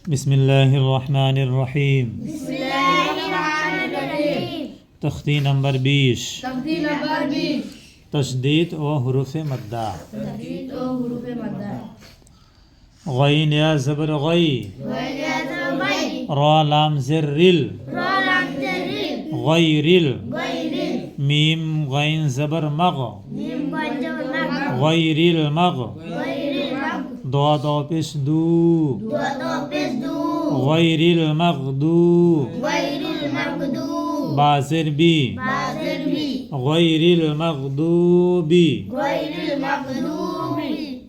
बिस्मिल्लाहिर रहमानिर रहीम। तख्ती नंबर 20। तशदीद व हुरूफ मद्दा। गईन या ज़बर गई, रा लाम ज़ेर रिल, गईरिल, मीम गईन ज़बर मग, गईरिल मग, दाद पेश दू, गईरिल मगदूब, बाज़ेर बी, गईरिल मगदूबी,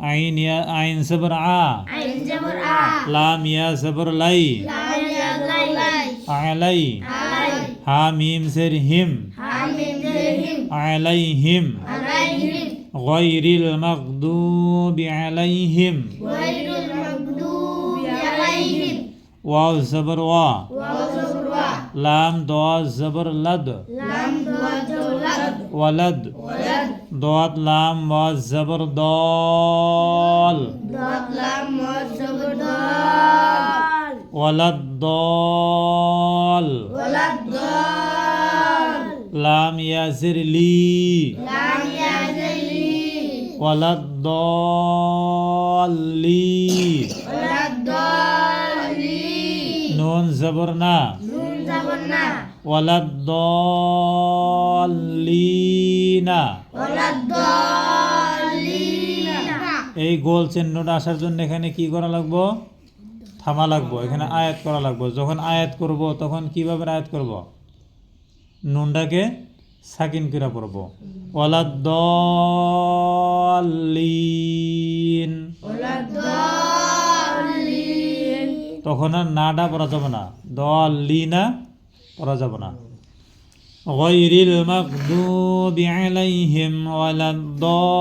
आइन या आइन ज़बर आ, लाम या ज़बर लाई, अलई, हा मीम ज़ेर हिम, अलैहिम, गईरिल मगदूबि अलैहिम, वाव ज़बर वा, लाम दुआ ज़बर लद, वलद, दाद लाम वा ज़बर दाल, वलद दाल, लाम या ज़ेर ली, वलद दाली, नून ज़बर ना, वलद दालीना। এই গোল চিহ্নটা আসার জন্য এখানে কি করা লাগবে? থামা লাগবে, এখানে আয়াত করা লাগবে। যখন আয়াত করব তখন কিভাবে আয়াত করব? নুনটাকে সাকিন করে পড়ব। ওয়ালাদ দাল্লিন, তখন আর নাডা পড়া যাবে না, দাল্লিনা পড়া যাবে না। গায়রিল মাগদুবি আলাইহিম ওয়ালাদ দাল্লিন,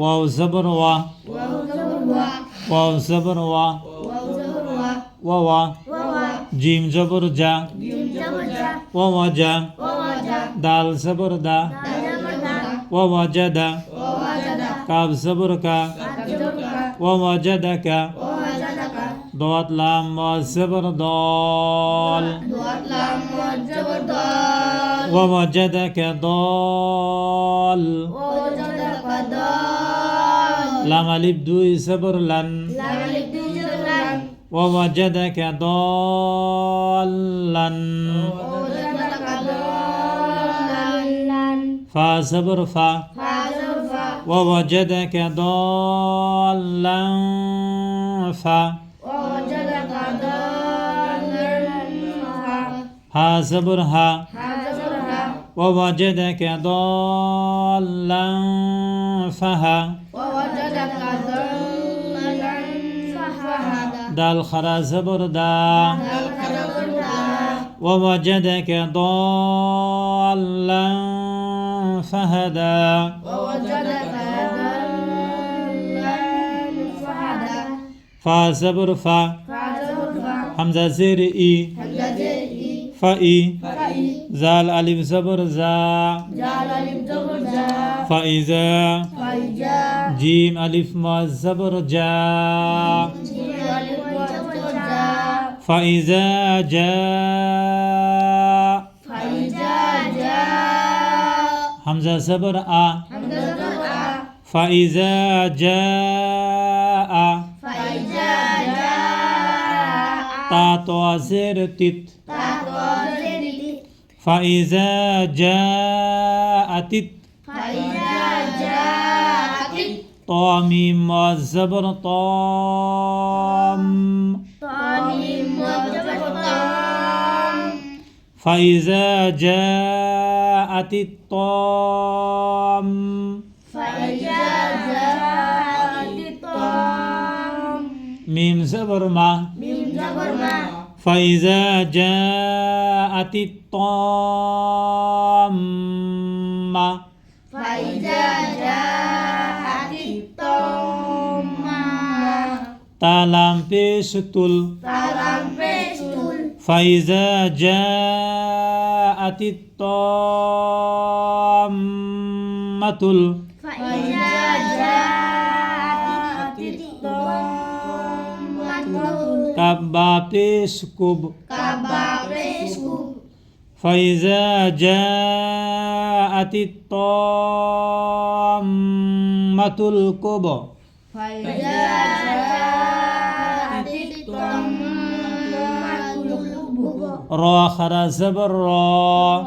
ওয়াও ज़बर ওয়া, ওয়াও ज़बर ওয়া, ওয়া, জিম ज़बर যা, ওয়া যা, দাল ज़बर দা, ওয়া জাদা, কাব ज़बर কা, ওয়া জাদাকা, দাত লাম ওয়া ज़बर দাল, ওয়া জাদাকা দাল, লাম আলিফ দুই ज़बर লান, ওয়া জাদাকা দাল্লান, ফা ज़बर ফা, ওয়া জাদাকা দাল্লান ফা, হা ज़बर হা, ওয়া জাদাকা দাল্লান ফাহা, দাল খারা ज़बर দা, ওয়া জাদাকা দাল্লান ফাহাদা, ফা ज़बर ফা, হামজা জের ই, ফাই, জাল আলিফ ज़बर যা, ফাইজা, জিম আলিফ মা ज़बर যা, ফাইজা যা, হামজা ज़बर আ, ফাইজা যা আ, তা তো জের তিত, ফাইজা যা আতিত, ত মিম ওয়া ज़बर তম, ফাইজা যা আতিত তম, মিম ज़बर মা, ফাইজা যা আতিত তম্মা, তালাম পেশ তুল, فإذا جاءت الطامة كبابتسكب فإذا جاءت الطامة الكبرى را خرا زبر را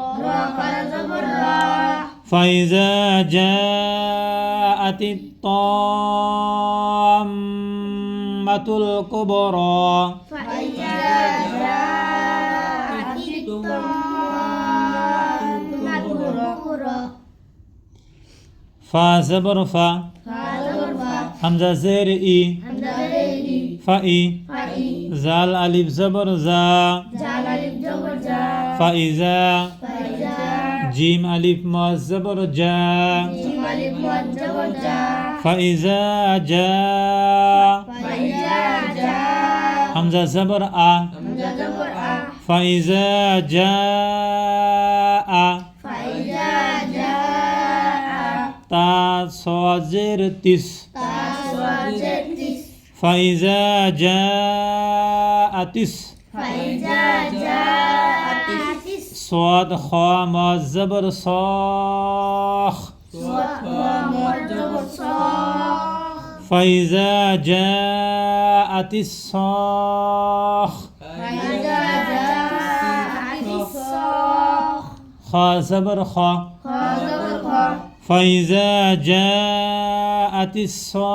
فإذا جاءت الطامة الكبرى فا زبر فا حمزة زير إي فإي زال ألف زبر زا فإذا جيم ألف ما زبر جا فإذا جاء حمزة زبر آ فإذا جاء تا صازر تس فإذا جاءت صاد خا ما زبر صاخ فإذا جاءت الصاخ خا زبر خا فإذا جاءت الصاخة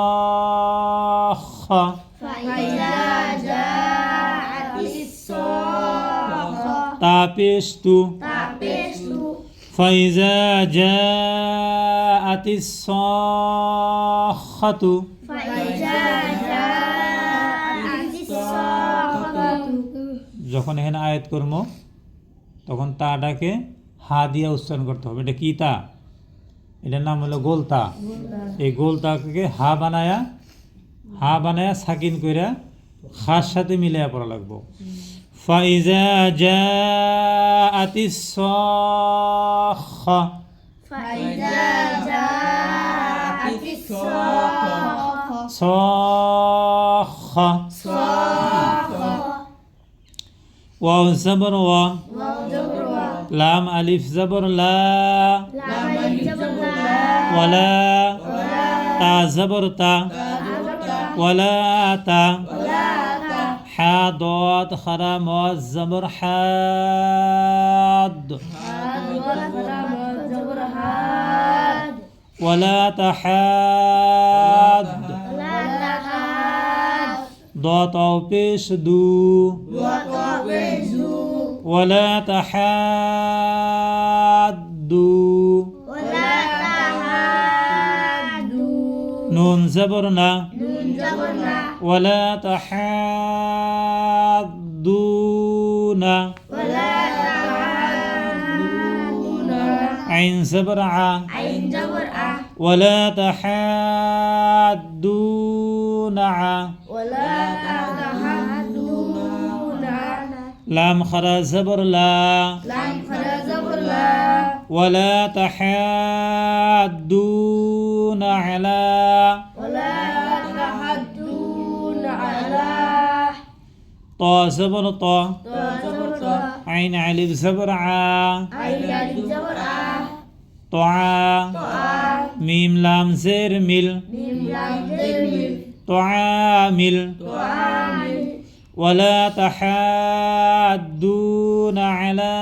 تابستو فإذا جاءت الصاخة যখন এখানে আয়াত করব তখন তাটাকে হা দিয়ে উচ্চারণ করতে হবে। এটা কি তা? এটার নাম হলো গোলতা। এই গোলতাকে হা বানায়া সাকিন কইরা খার সাথে মিলাইয়া পড়া লাগবো। ফাইজা জাআতিস সাখা সাখা ওয়াও জবর ওয়া লাম আলিফ জবর লা ওয়ালা তা জবর তা ওয়ালা তা হা দাদ খারা মুআজ জবর হাদ ওয়ালা তাহাদ ضا طاء পেশ দু ولا تحادوا نون زبرنا ولا تحادون عين زبر ع ولا تحادون ع لام خرا زبر لا ولا تحادون على طا زبر طا عين ألف زبر ع طعا ميم لام زير مل طعامل ولا تحادون على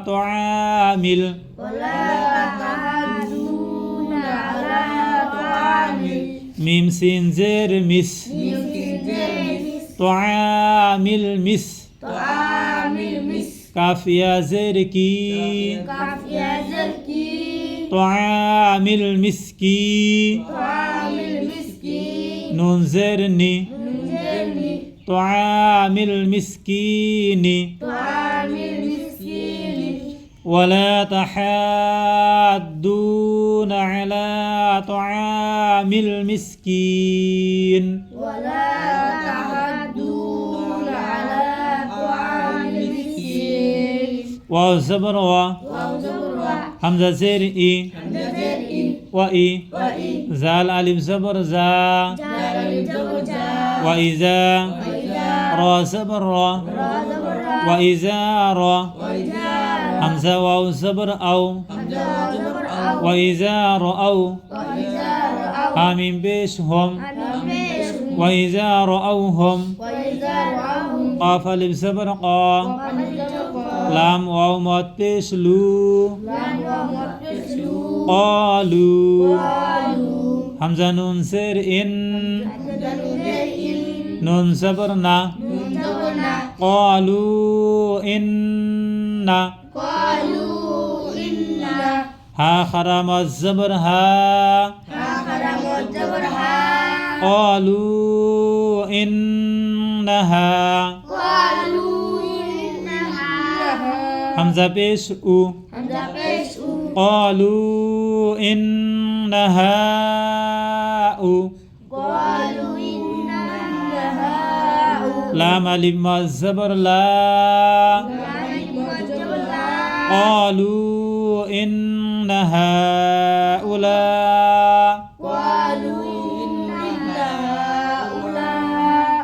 طعامل ميم سين زير مس طعامل مس كاف يا زير كي طعامل مسكي نون زير ني طعام المسكين ولا تحادون على طعام المسكين ওয়াও জবর ওয়া হামজা জের ই ওয়া ই জাল আলিফ জবর জা ওয়া ইজা রা জবর রা ওয়া ইজা রা হামজা ওয়াও জবর আও ওয়া ইজা রাআও হামিম পেশ হুম ওয়া ইজা রাআউহুম قاف الف زبر قا لام واو مد پیش لو قالوا حمزة نون سر إن نون زبر نا قالوا إن ها خرم الزبر ها قالوا إنها حمزة پیش او قالوا إنها او لام الف مد زبر لا قالوا إن هؤلاء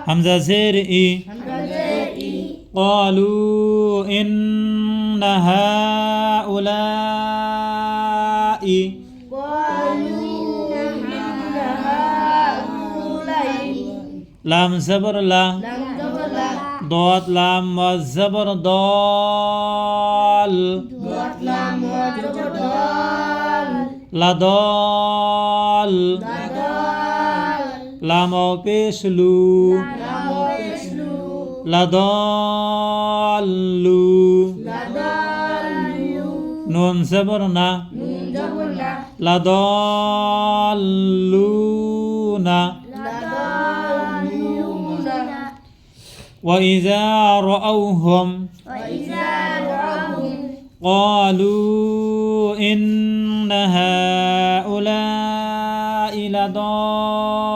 حمزة زير إي قالوا إن هؤلاء لام زبر لا ضاد لام زبر ضال لا ضال لام پیش لو لا ضالو نون زبر نا لا ضالون وإذا رأوهم قالوا إن هؤلاء لضالون